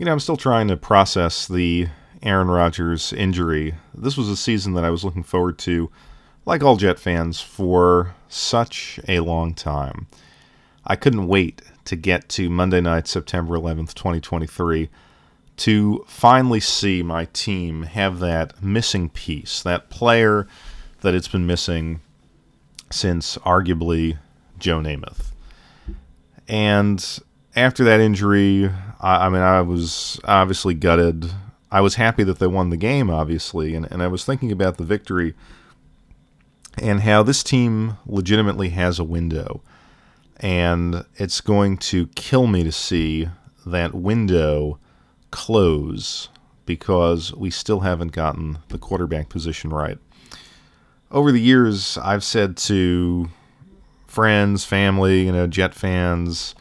I'm still trying to process the Aaron Rodgers injury. This was a season that I was looking forward to, like all Jet fans, for such a long time. I couldn't wait to get to Monday night, September 11th, 2023, to finally see my team have that missing piece, that player that it's been missing since arguably Joe Namath. And after that injury, I was obviously gutted. I was happy that they won the game, obviously, and I was thinking about the victory and how this team legitimately has a window. And it's going to kill me to see that window close because we still haven't gotten the quarterback position right. Over the years, I've said to friends, family, Jet fans,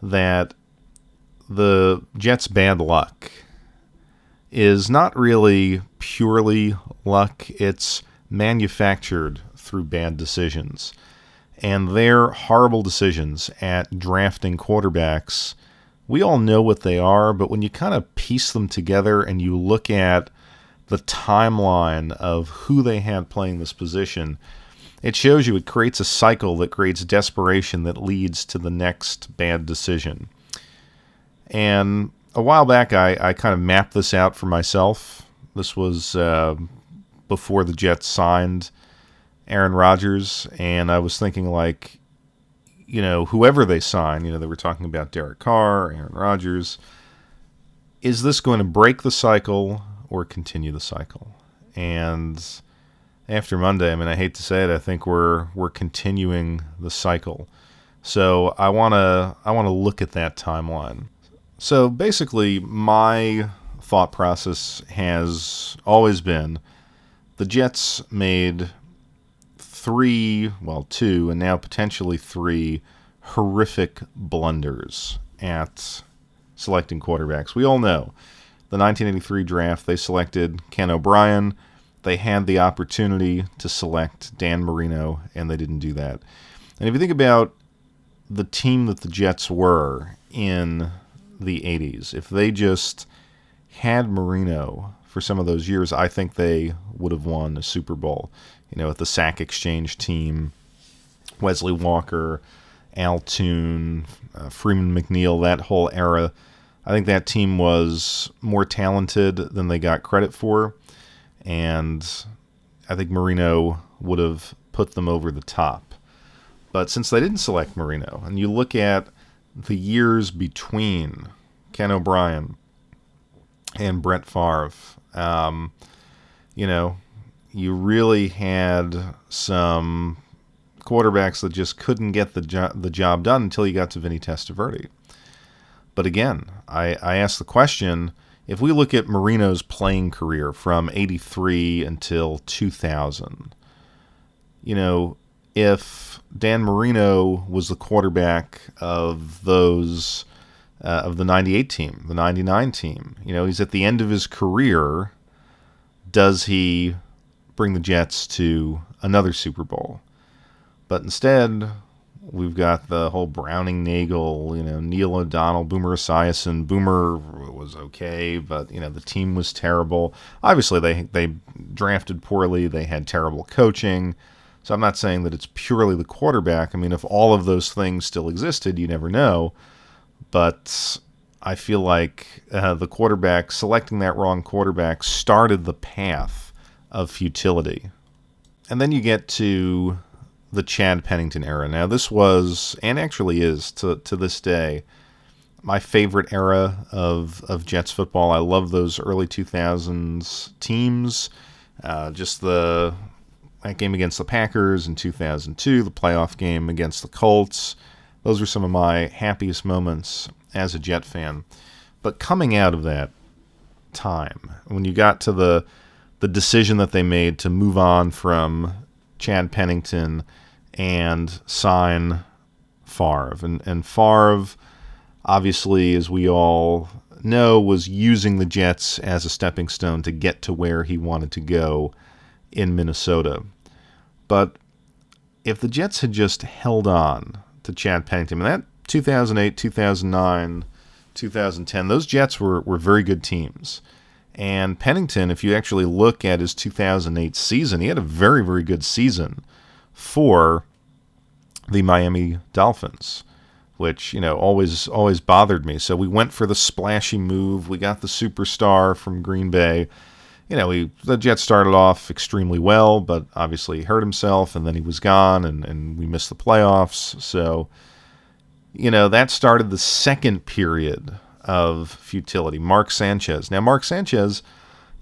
that the Jets' bad luck is not really purely luck. It's manufactured through bad decisions. And their horrible decisions at drafting quarterbacks, we all know what they are, but when you kind of piece them together and you look at the timeline of who they had playing this position, it shows you it creates a cycle that creates desperation that leads to the next bad decision. And a while back, I kind of mapped this out for myself. This was before the Jets signed Aaron Rodgers, and I was thinking whoever they sign, they were talking about Derek Carr, Aaron Rodgers, is this going to break the cycle or continue the cycle? And after Monday, I hate to say it, I think we're continuing the cycle. So I want to look at that timeline. So basically, my thought process has always been the Jets made two, and now potentially three horrific blunders at selecting quarterbacks. We all know the 1983 draft, they selected Ken O'Brien. They had the opportunity to select Dan Marino, and they didn't do that. And if you think about the team that the Jets were in the 80s, if they just had Marino for some of those years, I think they would have won a Super Bowl. At the Sack Exchange team, Wesley Walker, Al Toon, Freeman McNeil, that whole era, I think that team was more talented than they got credit for, and I think Marino would have put them over the top. But since they didn't select Marino, and you look at the years between Ken O'Brien and Brett Favre, you really had some quarterbacks that just couldn't get the job done until you got to Vinny Testaverde. But again, I ask the question, if we look at Marino's playing career from 83 until 2000, if Dan Marino was the quarterback of those of the 98 team, the 99 team, he's at the end of his career, does he bring the Jets to another Super Bowl? But instead, we've got the whole Browning Nagel, Neil O'Donnell, Boomer Esiason. Boomer was okay, but the team was terrible. Obviously, they drafted poorly. They had terrible coaching. So I'm not saying that it's purely the quarterback. If all of those things still existed, you never know. But I feel like the quarterback, selecting that wrong quarterback, started the path of futility. And then you get to the Chad Pennington era. Now, this was, and actually is to this day, my favorite era of Jets football. I love those early 2000s teams. Just that game against the Packers in 2002, the playoff game against the Colts. Those were some of my happiest moments as a Jet fan. But coming out of that time, when you got to the decision that they made to move on from Chad Pennington and sign Favre. And Favre, obviously, as we all know, was using the Jets as a stepping stone to get to where he wanted to go in Minnesota. But if the Jets had just held on to Chad Pennington, that 2008, 2009 2010, those Jets were very good teams. And Pennington, if you actually look at his 2008 season, he had a very, very good season for the Miami Dolphins, which, always bothered me. So we went for the splashy move. We got the superstar from Green Bay. The Jets started off extremely well, but obviously he hurt himself, and then he was gone, and we missed the playoffs. So, that started the second period of futility. Mark Sanchez. Now, Mark Sanchez,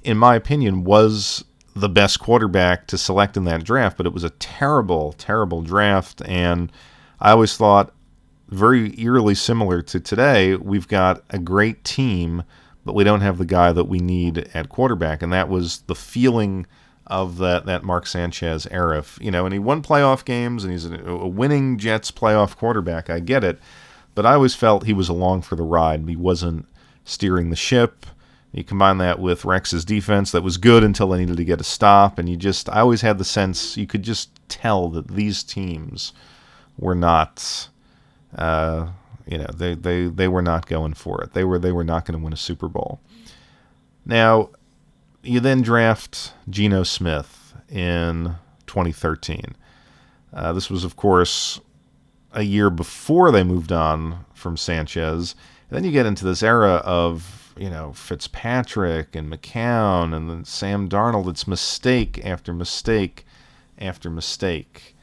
in my opinion, was the best quarterback to select in that draft, but it was a terrible, terrible draft, and I always thought, very eerily similar to today, we've got a great team, but we don't have the guy that we need at quarterback, and that was the feeling of that Mark Sanchez era. And he won playoff games, and he's a winning Jets playoff quarterback. I get it, but I always felt he was along for the ride. He wasn't steering the ship. You combine that with Rex's defense that was good until they needed to get a stop, and I always had the sense, you could just tell that these teams were not, they were not going for it. They were not going to win a Super Bowl. Now, you then draft Geno Smith in 2013. This was, of course, a year before they moved on from Sanchez. And then you get into this era of, Fitzpatrick and McCown and then Sam Darnold. It's mistake after mistake after mistake.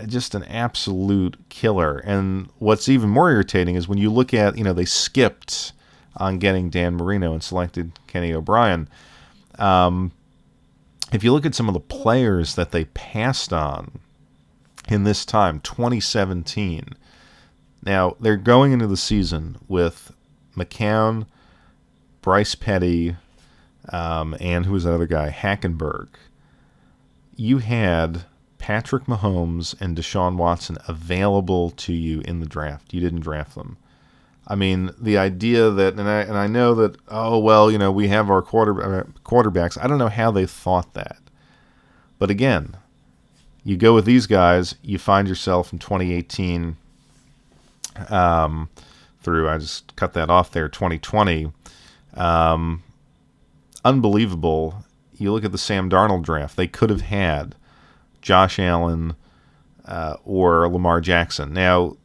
Just an absolute killer. And what's even more irritating is when you look at, they skipped on getting Dan Marino and selected Kenny O'Brien. If you look at some of the players that they passed on in this time, 2017, now they're going into the season with McCown, Bryce Petty, and who was that other guy? Hackenberg. You had Patrick Mahomes and Deshaun Watson available to you in the draft. You didn't draft them. I mean, the idea that, and I know that, we have our quarterbacks. I don't know how they thought that. But again, you go with these guys, you find yourself in 2018 I just cut that off there, 2020. Unbelievable. You look at the Sam Darnold draft. They could have had Josh Allen or Lamar Jackson. Now,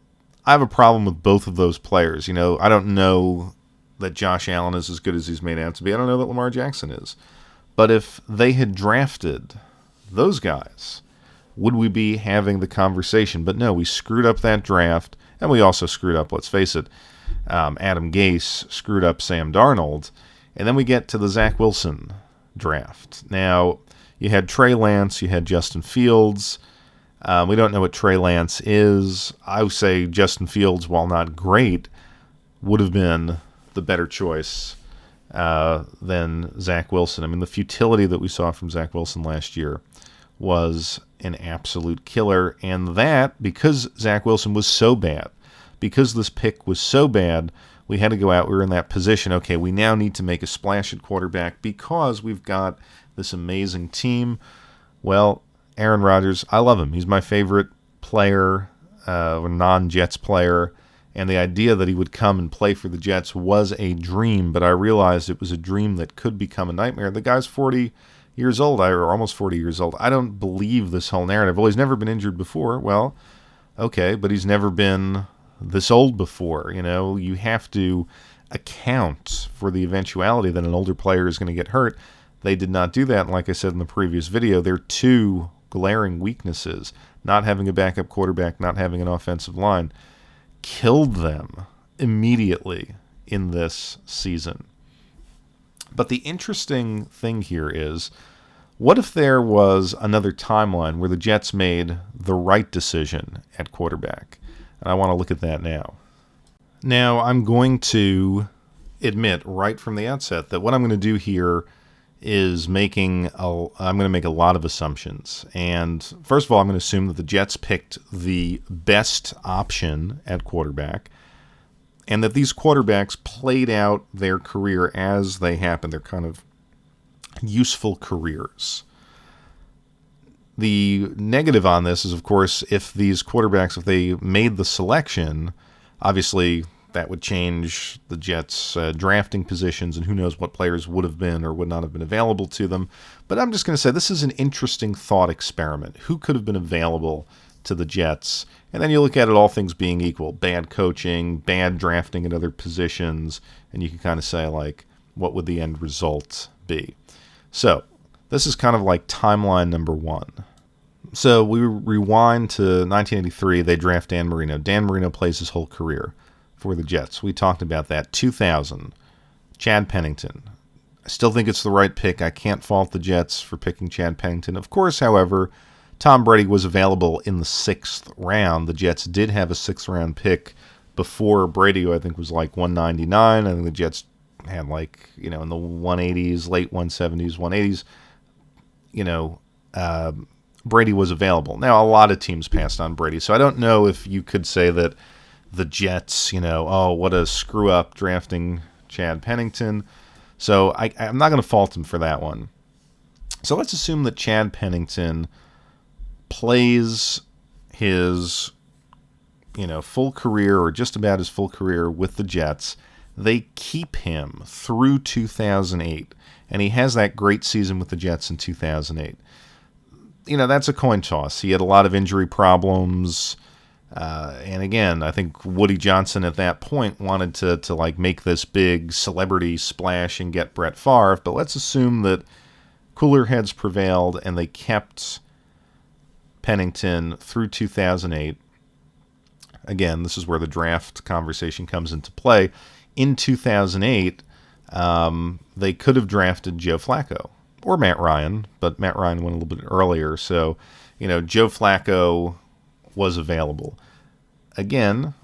I have a problem with both of those players. I don't know that Josh Allen is as good as he's made out to be. I don't know that Lamar Jackson is. But if they had drafted those guys, would we be having the conversation? But no, we screwed up that draft, and we also screwed up, let's face it, Adam Gase screwed up Sam Darnold, and then we get to the Zach Wilson draft. Now, you had Trey Lance, you had Justin Fields. We don't know what Trey Lance is. I would say Justin Fields, while not great, would have been the better choice than Zach Wilson. I mean, the futility that we saw from Zach Wilson last year was an absolute killer. And that, because Zach Wilson was so bad, because this pick was so bad, we had to go out. We were in that position. Okay, we now need to make a splash at quarterback because we've got this amazing team. Well, Aaron Rodgers, I love him. He's my favorite player, non-Jets player. And the idea that he would come and play for the Jets was a dream, but I realized it was a dream that could become a nightmare. The guy's 40 years old, or almost 40 years old. I don't believe this whole narrative. Well, he's never been injured before. Well, okay, but he's never been this old before. You have to account for the eventuality that an older player is going to get hurt. They did not do that. And like I said in the previous video, there are two glaring weaknesses. Not having a backup quarterback, not having an offensive line, killed them immediately in this season. But the interesting thing here is, what if there was another timeline where the Jets made the right decision at quarterback? And I want to look at that now. Now, I'm going to admit right from the outset that what I'm going to do here is I'm going to make a lot of assumptions. And first of all, I'm going to assume that the Jets picked the best option at quarterback and that these quarterbacks played out their career as they happened. They're kind of useful careers. The negative on this is, of course, if these quarterbacks, if they made the selection, obviously that would change the Jets' drafting positions, and who knows what players would have been or would not have been available to them. But I'm just going to say this is an interesting thought experiment. Who could have been available to the Jets? And then you look at it, all things being equal, bad coaching, bad drafting at other positions, and you can kind of say, like, what would the end result be? So this is kind of like timeline number one. So we rewind to 1983. They draft Dan Marino. Dan Marino plays his whole career for the Jets. We talked about that. 2000, Chad Pennington. I still think it's the right pick. I can't fault the Jets for picking Chad Pennington. Of course, however, Tom Brady was available in the 6th round. The Jets did have a 6th-round pick before Brady, who I think was like 199. I think the Jets had like, in the 180s, late 170s, 180s. Brady was available. Now, a lot of teams passed on Brady, so I don't know if you could say that the Jets, what a screw-up drafting Chad Pennington. So I'm not going to fault him for that one. So let's assume that Chad Pennington plays his, full career, or just about his full career with the Jets. They keep him through 2008, and he has that great season with the Jets in 2008. That's a coin toss. He had a lot of injury problems. And again, I think Woody Johnson at that point wanted to like make this big celebrity splash and get Brett Favre. But let's assume that cooler heads prevailed and they kept Pennington through 2008. Again, this is where the draft conversation comes into play. In 2008, they could have drafted Joe Flacco or Matt Ryan, but Matt Ryan went a little bit earlier. So, Joe Flacco was available. Again,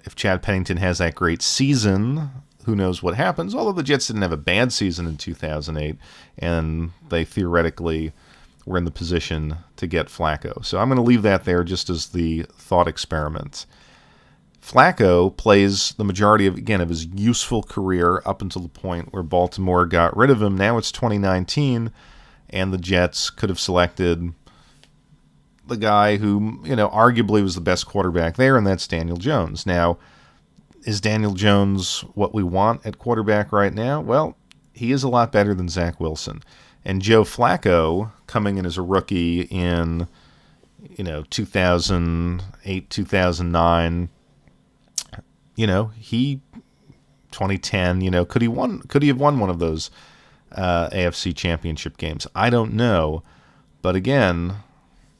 if Chad Pennington has that great season, who knows what happens, although the Jets didn't have a bad season in 2008, and they theoretically were in the position to get Flacco. So I'm going to leave that there just as the thought experiment. Flacco plays the majority of his useful career up until the point where Baltimore got rid of him. Now it's 2019, and the Jets could have selected the guy who, arguably was the best quarterback there, and that's Daniel Jones. Now, is Daniel Jones what we want at quarterback right now? Well, he is a lot better than Zach Wilson. And Joe Flacco, coming in as a rookie in, 2008, 2009, he 2010, could he have won one of those AFC championship games? I don't know. But again,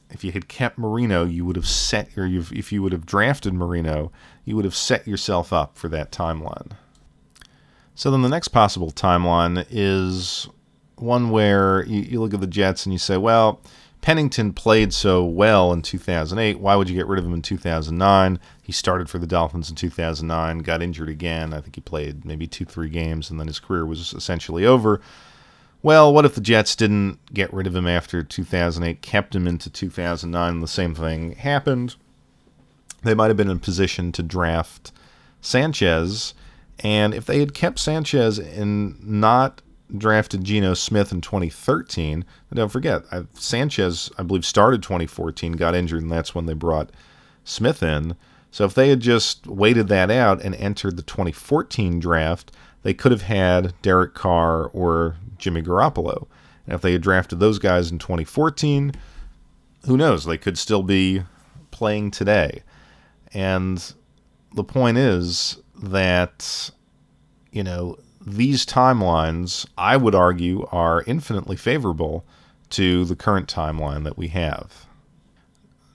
if you had kept Marino, you would have if you would have drafted Marino, you would have set yourself up for that timeline. So then the next possible timeline is one where you look at the Jets and you say, well, Pennington played so well in 2008. Why would you get rid of him in 2009? He started for the Dolphins in 2009, got injured again. I think he played maybe 2-3 games, and then his career was essentially over. Well, what if the Jets didn't get rid of him after 2008, kept him into 2009, and the same thing happened? They might have been in a position to draft Sanchez, and if they had kept Sanchez and not drafted Geno Smith in 2013, and don't forget, Sanchez, I believe, started 2014, got injured, and that's when they brought Smith in. So if they had just waited that out and entered the 2014 draft, they could have had Derek Carr or Jimmy Garoppolo. And if they had drafted those guys in 2014, who knows? They could still be playing today. And the point is that, these timelines, I would argue, are infinitely favorable to the current timeline that we have.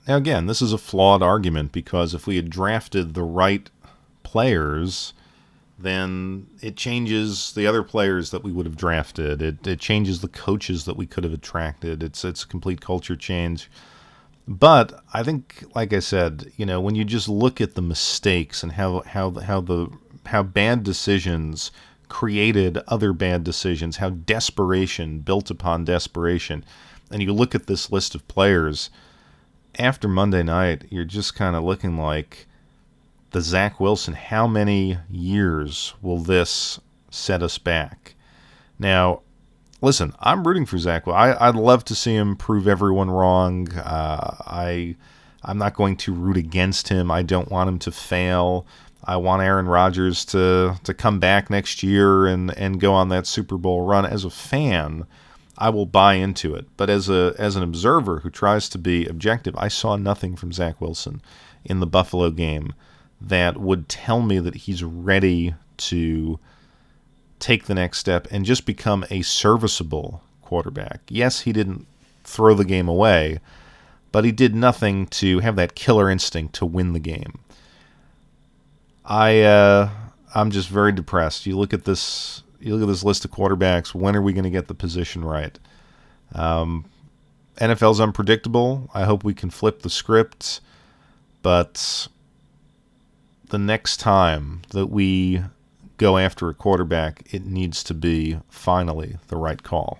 Now, again, this is a flawed argument because if we had drafted the right players, then it changes the other players that we would have drafted. It changes the coaches that we could have attracted. It's a complete culture change. But I think, like I said, when you just look at the mistakes and how bad decisions created other bad decisions, how desperation built upon desperation, and you look at this list of players, after Monday night, you're just kind of looking like the Zach Wilson, how many years will this set us back? Now, listen, I'm rooting for Zach. I'd love to see him prove everyone wrong. I'm not going to root against him. I don't want him to fail. I want Aaron Rodgers to come back next year and go on that Super Bowl run. As a fan, I will buy into it. But as an observer who tries to be objective, I saw nothing from Zach Wilson in the Buffalo game that would tell me that he's ready to take the next step and just become a serviceable quarterback. Yes, he didn't throw the game away, but he did nothing to have that killer instinct to win the game. I'm just very depressed. You look at this list of quarterbacks. When are we going to get the position right? NFL's unpredictable. I hope we can flip the script, but the next time that we go after a quarterback, it needs to be finally the right call.